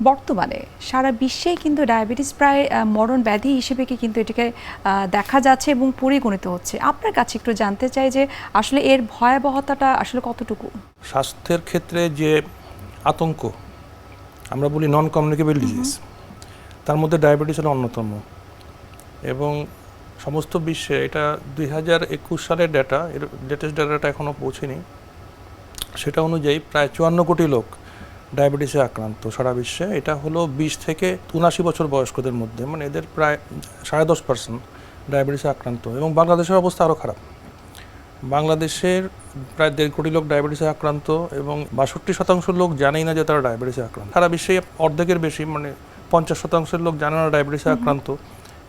বর্তমানে সারা বিশ্বেই কিন্তু ডায়াবেটিস প্রায় মরণ ব্যাধি হিসেবে কিন্তু এটাকে দেখা যাচ্ছে এবং পরিগণিত হচ্ছে। আপনার কাছে একটু জানতে চাই যে আসলে এর ভয়াবহতাটা আসলে কতটুকু? স্বাস্থ্যের ক্ষেত্রে যে আতঙ্ক, আমরা বলি নন কমিউনিকেবল ডিজিজ, তার মধ্যে ডায়াবেটিস হলো অন্যতম। এবং সমস্ত বিশ্বে এটা 2021 সালের ডেটা, এর লেটেস্ট ডেটাটা এখনও পৌঁছেনি, সেটা অনুযায়ী প্রায় 54 কোটি লোক ডায়াবেটিসে আক্রান্ত সারা বিশ্বে। এটা হলো 20 থেকে 79 বছর বয়স্কদের মধ্যে, মানে এদের প্রায় 10.5% ডায়াবেটিসে আক্রান্ত। এবং বাংলাদেশের অবস্থা আরও খারাপ। বাংলাদেশের প্রায় 1.5 কোটি লোক ডায়াবেটিসে আক্রান্ত এবং 62% লোক জানেই না যে তারা ডায়াবেটিসে আক্রান্ত। সারা বিশ্বে অর্ধেকের বেশি, মানে 50% লোক জানে না ডায়াবেটিসে আক্রান্ত,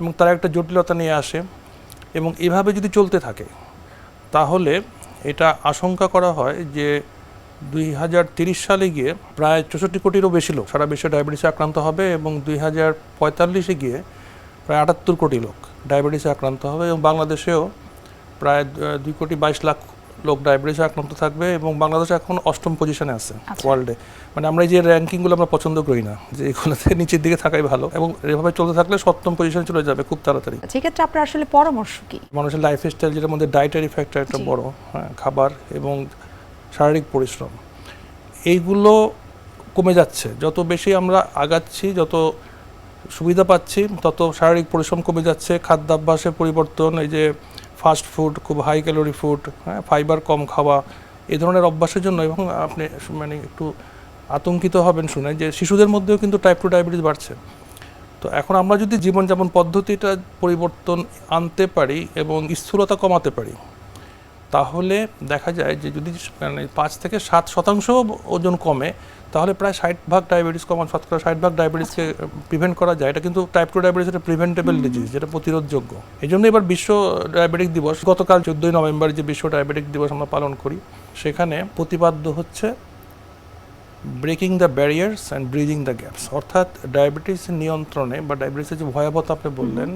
এবং তারা একটা জটিলতা নিয়ে আসে। এবং এভাবে যদি চলতে থাকে তাহলে এটা আশঙ্কা করা হয় যে 2030 সালে গিয়ে প্রায় 64 কোটিরও বেশি লোক সারা বিশ্বে ডায়াবেটিসে আক্রান্ত হবে, এবং 2045-এ গিয়ে প্রায় 78 কোটি লোক ডায়াবেটিসে আক্রান্ত হবে। এবং বাংলাদেশেও প্রায় 2,22 লাখ লোক ডায়াবেটিসে আক্রান্ত থাকবে। এবং বাংলাদেশ এখন 8ম পজিশনে আছে ওয়ার্ল্ডে। মানে আমরা এই যে র্যাঙ্কিংগুলো আমরা পছন্দ করি না, যে এগুলোতে নিচের দিকে থাকাই ভালো, এবং এভাবে চলতে থাকলে 7ম পজিশনে চলে যাবে খুব তাড়াতাড়ি। সেক্ষেত্রে আপনার আসলে পরামর্শ কি? মানুষের লাইফস্টাইল, যেটার মধ্যে ডায়েটারি ফ্যাক্টর একটা বড়, খাবার এবং শারীরিক পরিশ্রম, এইগুলো কমে যাচ্ছে। যত বেশি আমরা আগাচ্ছি, যত সুবিধা পাচ্ছি, তত শারীরিক পরিশ্রম কমে যাচ্ছে। খাদ্যাভ্যাসের পরিবর্তন, এই যে ফাস্ট ফুড, খুব হাই ক্যালোরি ফুড, ফাইবার কম খাওয়া, এই ধরনের অভ্যাসের জন্য। এবং আপনি মানে একটু আতঙ্কিত হবেন শুনে যে শিশুদের মধ্যেও কিন্তু টাইপ 2 ডায়াবেটিস বাড়ছে। তো এখন আমরা যদি জীবনযাপন পদ্ধতিটা পরিবর্তন আনতে পারি এবং স্থূলতা কমাতে পারি, তাহলে দেখা যায় যে যদি মানে 5 থেকে 7% ওজন কমে, তাহলে প্রায় 60% ডায়াবেটিস শতকরা 60% ডায়াবেটিসকে প্রিভেন্ট করা যায়। এটা কিন্তু টাইপ 2 ডায়াবেটিস একটা প্রিভেন্টেবল ডিজিজ, যেটা প্রতিরোধযোগ্য। এই জন্য এবার বিশ্ব ডায়াবেটিক দিবস, গতকাল 14ই নভেম্বর যে বিশ্ব ডায়াবেটিক দিবস আমরা পালন করি, সেখানে প্রতিপাদ্য হচ্ছে breaking the barriers and bridging the gaps. অর্থাৎ ডায়াবেটিস নিয়ন্ত্রণে বা ডায়াবেটিসের যে ভয়াবহতা আপনি বললেন,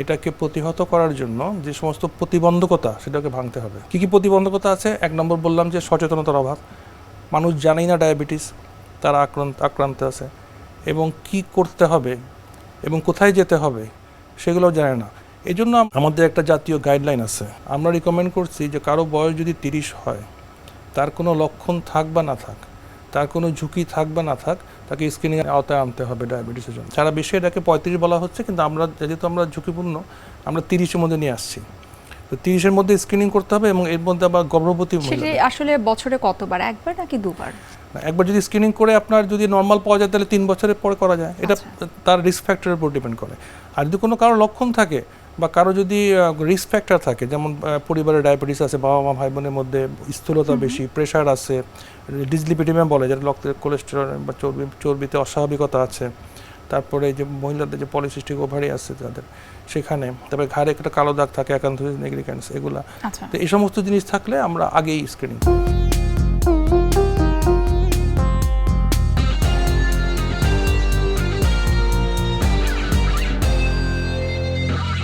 এটাকে প্রতিহত করার জন্য যে সমস্ত প্রতিবন্ধকতা, সেটাকে ভাঙতে হবে। কী কী প্রতিবন্ধকতা আছে? 1 নম্বর বললাম যে সচেতনতার অভাব। মানুষ জানেই না ডায়াবেটিস তারা আক্রান্ত আছে, এবং কি করতে হবে এবং কোথায় যেতে হবে সেগুলোও জানে না। এই জন্য আমাদের একটা জাতীয় গাইডলাইন আছে। আমরা রিকমেন্ড করছি যে কারো বয়স যদি 30 হয়, তার কোনো লক্ষণ থাক বা না থাক, তার কোনো ঝুঁকি থাক বা না থাক, তাকে স্ক্রিনিংয়ের আওতায় আনতে হবে ডায়াবেটিসের জন্য। সারা বিশ্বে এটাকে 35 বলা হচ্ছে, কিন্তু আমরা যেহেতু আমরা ঝুঁকিপূর্ণ, আমরা 30-এর মধ্যে নিয়ে আসছি। তো 30-এর মধ্যে স্ক্রিনিং করতে হবে, এবং এর মধ্যে আবার গর্ভবতী মহিলা। আসলে বছরে কতবার, একবার নাকি দুবার? একবার যদি স্ক্রিনিং করে আপনার যদি নর্মাল পাওয়া যায়, তাহলে 3 বছরের পরে করা যায়। এটা তার রিস্ক ফ্যাক্টরের উপর ডিপেন্ড করে। আর যদি কোনো কারো লক্ষণ থাকে বা কারো যদি রিস্ক ফ্যাক্টর থাকে, যেমন পরিবারে ডায়াবেটিস আছে, বাবা মা ভাই বোনের মধ্যে স্থূলতা বেশি, প্রেশার আছে, ডিসলিপিডিমিয়া বলে, যেটা রক্তের কোলেস্টেরল বা চর্বিতে অস্বাভাবিকতা আছে, তারপরে যে মহিলাদের যে পলিসিস্টিক ওভারি আছে তাদের, সেখানে, তারপরে ঘাড়ে একটা কালো দাগ থাকে, অ্যাকান্থোসিস নিগ্রিক্যান্স, এগুলা। তো এই সমস্ত জিনিস থাকলে আমরা আগেই স্ক্রিনিং করি।